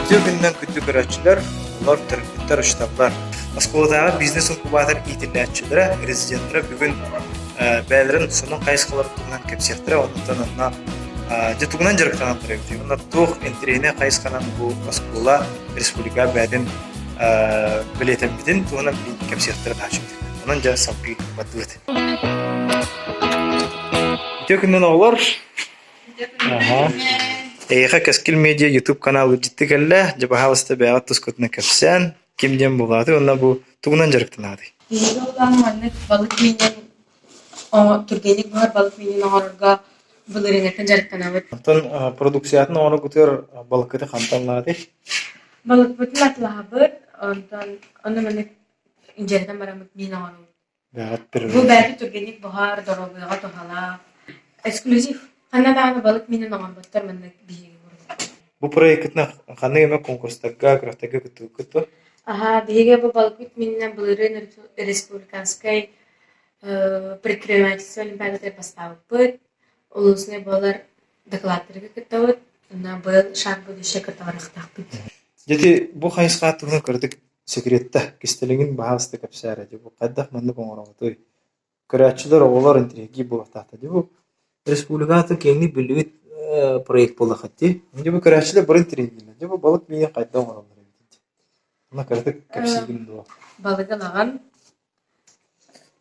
Ütü gündən kütü görəçilər, onlar tərəflər iştablar. Askolaдағы бизнес инкубатор итилләтчеләре, резидентлары бүгін бәлерін соның қайсықалар туғынан кепсектірі, ондан анна жетугунан жарықтанан тұрып. Онда тух интерене қайсықанан бұл Аскола республика бәдін білетен бітін туғынан кепсектірі ташып. Онан жа сапи баттылыды. Ütü gündən олар Эйха Каскил Медиа YouTube каналы житти келле, жабахалысты бәгат тускутна кепсен, кимден булады, онна бу тугунан жарыктанады. Йоллан манны балык менен тургенlik бар балык менен оңорга булырынгатын жарыктанабыт. Онтон продукциятын оны күтөр балыкты хантанлады. Балык бүтүн атлабыт, онтон аны менен инжерден барамыт менен оңору. Бәгат бир. Бу бәти тургенlik бар, дорогыга тохала. Эксклюзив. Канадааны балык менен оңорбаттар менен биеге бурду. Бу проектна ханны эме конкурстага, крафтага күтү. Ага, биеге бу балык менен булырын республиканской предпринимательство олимпиадада поставып, улусный балар докладтарга кытабыт, на был шаг будущее кытабарактакпыт. Дети бу хайсга тугун көрдүк секретте кистелигин баасты капсара деп бу каддах манды коңороготой. Көрәчилер олар интриги булактакта деп бу республикаты кеңни билбит проект болду хатти. Инде бу көрәчилер бир интриги деп бу балык менен кайда оңоролор деп. Мына көрдүк капсигин до. Балыгы лаган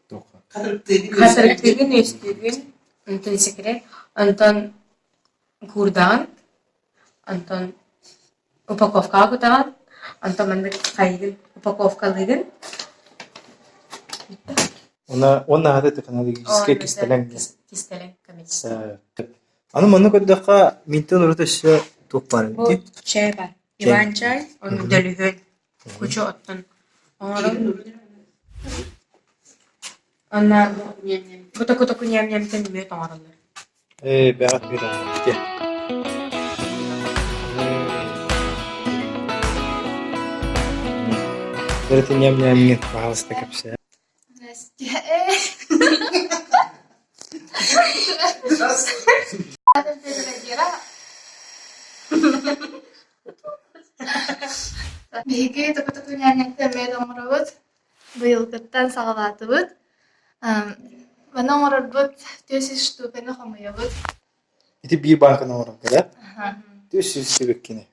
Тока. хасырыктыгын өстүгүн антон секрет, антон гурдан, антон упаковка кутаган, антон манды кайгын упаковкалыгын. Онна хады технологический кистелен. Кистелен коммерческий. Аны маны көддөкка минтен урутасы тук бар. Бу чай бар. Иван чай, onu dölügün. Kuchu ottun. Onlar kutu nyam temizliyor tomarlar. Бәгат бир. Беретин ням баалысты кепсе. Биги токотук нянякта медомробут быйылгыттан сагалатыбыт. Мана оңорорбут 400 штуканы хамыябыт. Ити бир банкына орон да? Ага. 400 себеккене.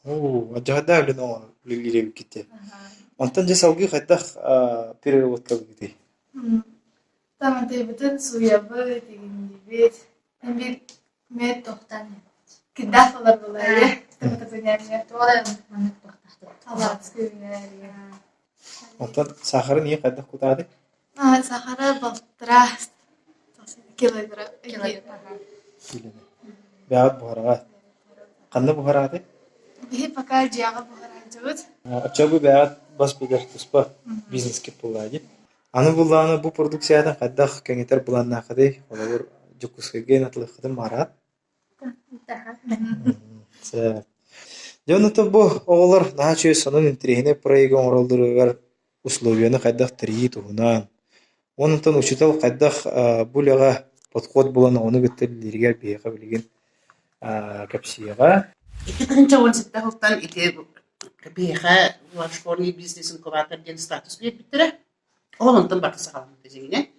Оо, ажада эле нор билгилеп кетти. Онтан жасалгы кайтах переработка бити. Таман тебитен суябы дегендебит. Бир мед токтан. Кидафалар булай. Токотук нянякта тола мана токтахты. Талат скүнәри. Онтан сахары не кайтах кутады? Сахара балтыра килограмм. Бәгат бухарага. Кандай бухарады? Бихи пока жага бухарайжыбыт. Ачабы бәгат бас бигер туспа бизнеске булады. Аны буланы бу продукциядан кайдах кеңетер буланна кады, олар жукуске натлыктын марат. Жөнөтө бу оголор наче сонун интерегине проект оңролдургар условияны кайдах три тугунан. Онтон учитал кайдах булага подход буланы оны гөттөллөргө бейга билген капсияга. 2017 хултан ите бейга школьный бизнес инкубатор ден статус биттире. Олонтон бакса калган дегене.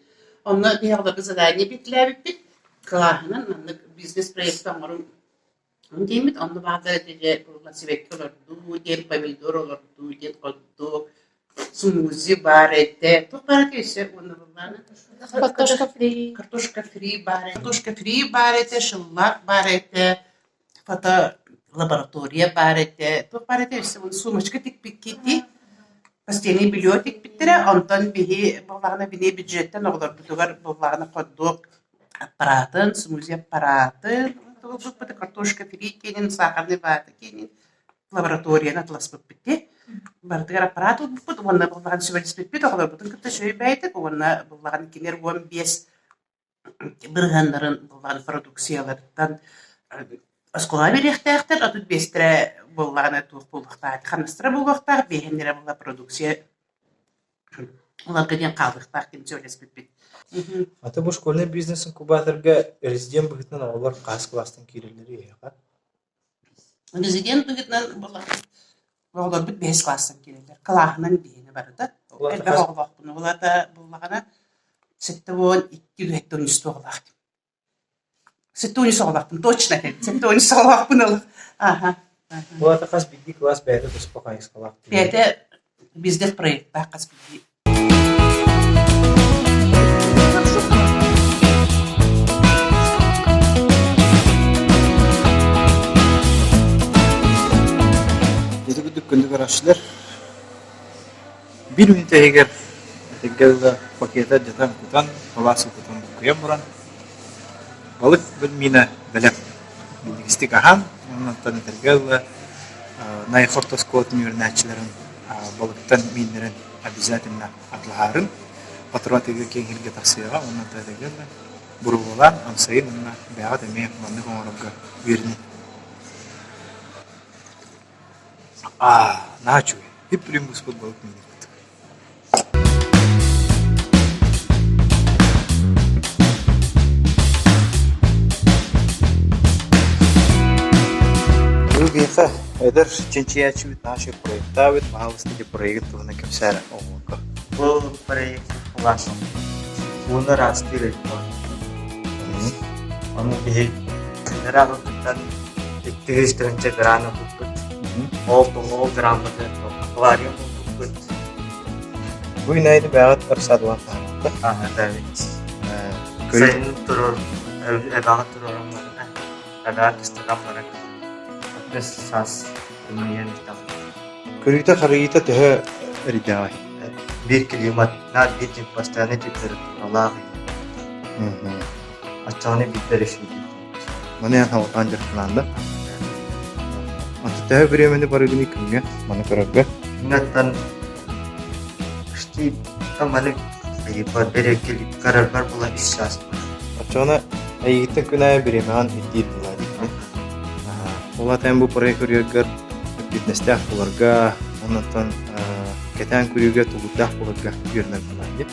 Онна бейга задание битләбит. Клахнан бизнес проекттан орун Демит, он бада деже ласивеккелер ду, ден помидоролор ду, ден колду, смузи барете. То барете он буланы. Картошка фри барете, шыллак барете, фото лаборатория барете. То барете он сумочка тик пикити. Постельный бельотик питере, онтон бихи буланы бине бюджеттен оглар бутугар буланы коддук аппаратын, смузи аппараты. Тут картошка фри, кенин сахарный вата, кенин лаборатория на тлас попити. Бартыгар аппарат бут, онна булган сөбөлс битпит, оглар бутун кытта шөй бәйтик, онна булган кинер 15 биргандарын булган продукциялардан Аскола берехтәхтер, атут бестре булган тух булгакта, ханастра булгакта, бехендере булган продукция. Олар генен калдыктар ким сөйлес битпит. Ата бу школьный бизнес инкубаторга резидент быгытынан олар кас класстан кирелери яга. Президент бүгүннән була. Олар бит 5 класстан келелер. Калахынан бейне бары да. Элбе оглак буны. Олар да булагана сетте вон 2 стоглак. Сетте соглактым точно. Сетте соглакпын. Ага. Була тахас бидди класс бәді туспа кайыскалак. Бәді бизнес проектта каспи. Еді күдік күндік арашылар. Bir minute егер тегелі пакета жатан кутан, баласы кутан көйем бұран. Балық бір мина бәлем. Білдігістік ахан, оннан тегелі найхортос код мүйірнәтчілерін балықтан минерін обязательно атлағарын. Патруа тегел кеңгелге тақсыяға, оннан тегелі бұрылған, амсайын онна бәғат әме маңды қоңырыпқа верні. Начу. Hep primus futbol minut. Рубиха, эдер чинчиячи вид наши проекта вид махалстыки проект турна кепсара омука. Бұл проект ұлашым. Оны растыры еткен. Оны бейік. Нәрақ ұтықтан 200 граны бұқпыт. Ол граммады аквариум бұқпыт. Бұл найды бәғат ұрсадуан тағылды. Evet. Senin turur, edağı tururun var. Edağı kıstıran var. Biz sas bilmeyen itam. Körüyte karıyta tühe ridai. Bir klimat, nad bir pastane tipleri Allah'ı. Açağını bir şey. Mana yan hawatan jartlandı. Anta tühe biremeni barıgını kümge, mana körögge. Ingatan işte tamamen bir kelip kararlar bula işas. Açana ayıgıta künaya biremehan hittir buladı. Ola tem bu proyek körügger fitness'te bularga, ondan keten körügge tugutda bularga yürünen buladı.